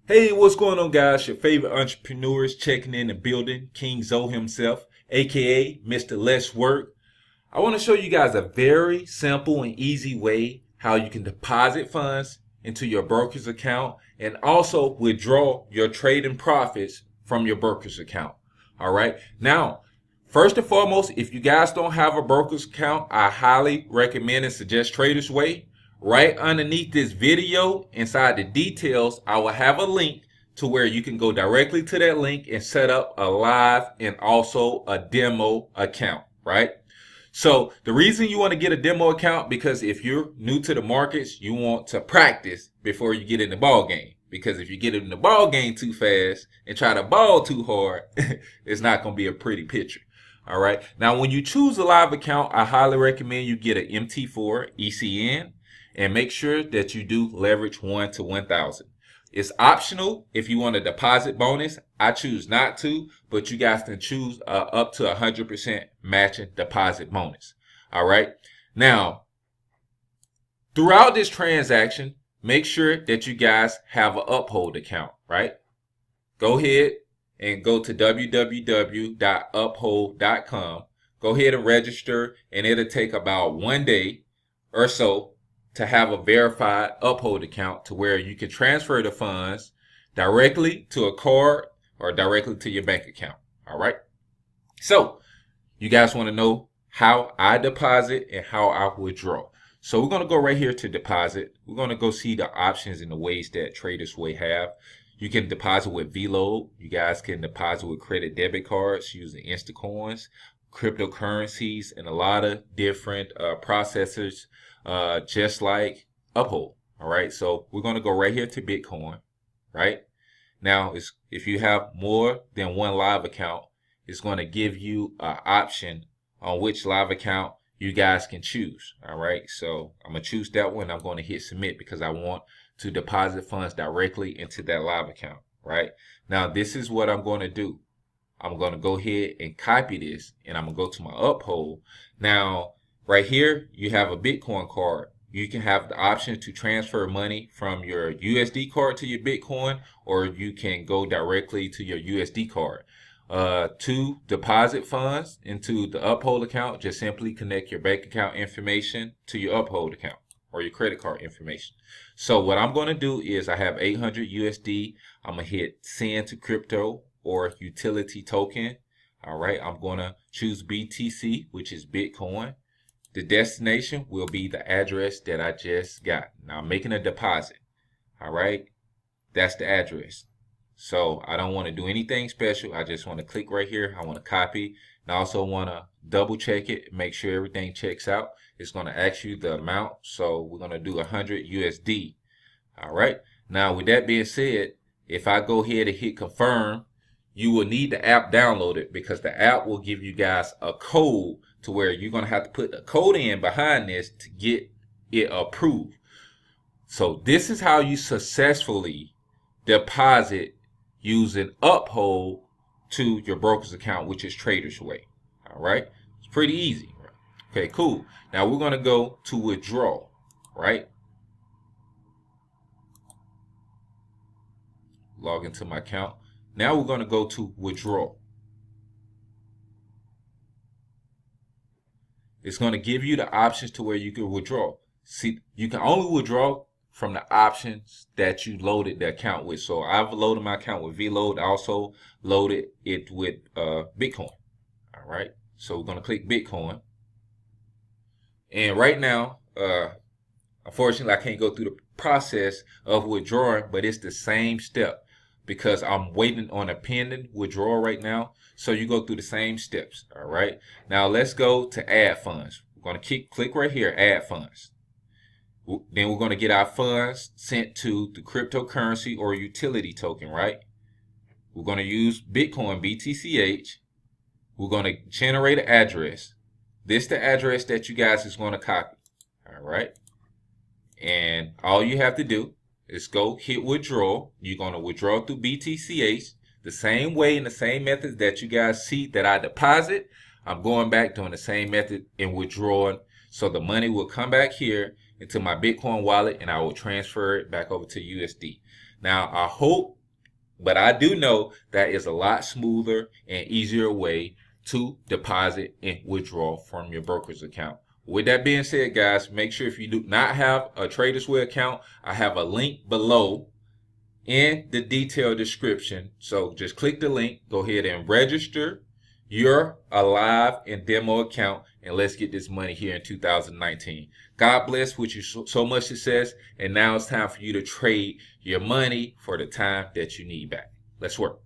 Hey, what's going on, guys? Your favorite entrepreneurs checking in the building, King Zoe himself, aka Mr. Less Work. I want to show you guys a very simple and easy way how you can deposit funds into your broker's account and also withdraw your trading profits from your broker's account. All right. Now, first and foremost, if you guys don't have a broker's account, I highly recommend and suggest Tradersway. Right underneath this video, inside the details, I will have a link to where you can go directly to that link and set up a live and also a demo account, right? So the reason you want to get a demo account, because if you're new to the markets, you want to practice before you get in the ball game. Because if you get in the ball game too fast and try to ball too hard, it's not going to be a pretty picture. All right. Now, when you choose a live account, I highly recommend you get an MT4 ECN and make sure that you do leverage 1 to 1,000. It's optional if you want a deposit bonus. I choose not to, but you guys can choose up to 100% matching deposit bonus. All right. Now, throughout this transaction, make sure that you guys have an Uphold account, right? Go ahead and go to www.uphold.com. Go ahead and register, and it'll take about 1 day or so to have a verified Uphold account to where you can transfer the funds directly to a card or directly to your bank account. All right. So you guys want to know how I deposit and how I withdraw. So we're going to go right here to deposit. We're going to go see the options and the ways that Tradersway have. You can deposit with BYOB. You guys can deposit with credit debit cards using Instacoins, cryptocurrencies, and a lot of different processors, just like Uphold. All right. So we're going to go right here to Bitcoin. Right. Now, if you have more than one live account, it's going to give you an option on which live account you guys can choose. All right. So I'm going to choose that one. I'm going to hit submit because I want to deposit funds directly into that live account. Right. Now, this is what I'm going to do. I'm going to go ahead and copy this, and I'm going to go to my Uphold. Now, right here, you have a Bitcoin card. You can have the option to transfer money from your USD card to your Bitcoin, or you can go directly to your USD card. To deposit funds into the Uphold account, just simply connect your bank account information to your Uphold account or your credit card information. So what I'm going to do is I have 800 USD. I'm going to hit send to crypto or utility token. All right. I'm going to choose BTC, which is Bitcoin. The destination will be the address that I just got. Now I'm making a deposit. All right. That's the address. So I don't want to do anything special. I just want to click right here. I want to copy. And I also want to double check it, make sure everything checks out. It's going to ask you the amount. So we're going to do 100 USD. All right. Now, with that being said, if I go ahead and hit confirm, you will need the app downloaded because the app will give you guys a code to where you're going to have to put the code in behind this to get it approved. So this is how you successfully deposit using Uphold to your broker's account, which is Tradersway. All right. It's pretty easy. Okay, cool. Now we're going to go to withdraw, right? Log into my account. Now we're going to go to withdraw. It's going to give you the options to where you can withdraw. See, you can only withdraw from the options that you loaded the account with. So I've loaded my account with VLoad. I also loaded it with Bitcoin. All right. So we're going to click Bitcoin. And right now, unfortunately, I can't go through the process of withdrawing, but it's the same step because I'm waiting on a pending withdrawal right now. So you go through the same steps. All right. Now let's go to add funds. We're going to click right here, add funds. Then we're going to get our funds sent to the cryptocurrency or utility token, right? We're going to use Bitcoin BTCH. We're going to generate an address. This is the address that you guys is going to copy. All right. And all you have to do is go hit withdraw. You're going to withdraw through BTCH the same way and the same method that you guys see that I deposit. I'm going back doing the same method and withdrawing. So the money will come back here into my Bitcoin wallet and I will transfer it back over to USD. Now, I hope, but I do know that is a lot smoother and easier way to deposit and withdraw from your broker's account. With that being said, guys, make sure if you do not have a Tradersway account, I have a link below in the detailed description. So just click the link, go ahead and register your live and demo account, and let's get this money here in 2019. God bless with you so much success, and now it's time for you to trade your money for the time that you need back. Let's work.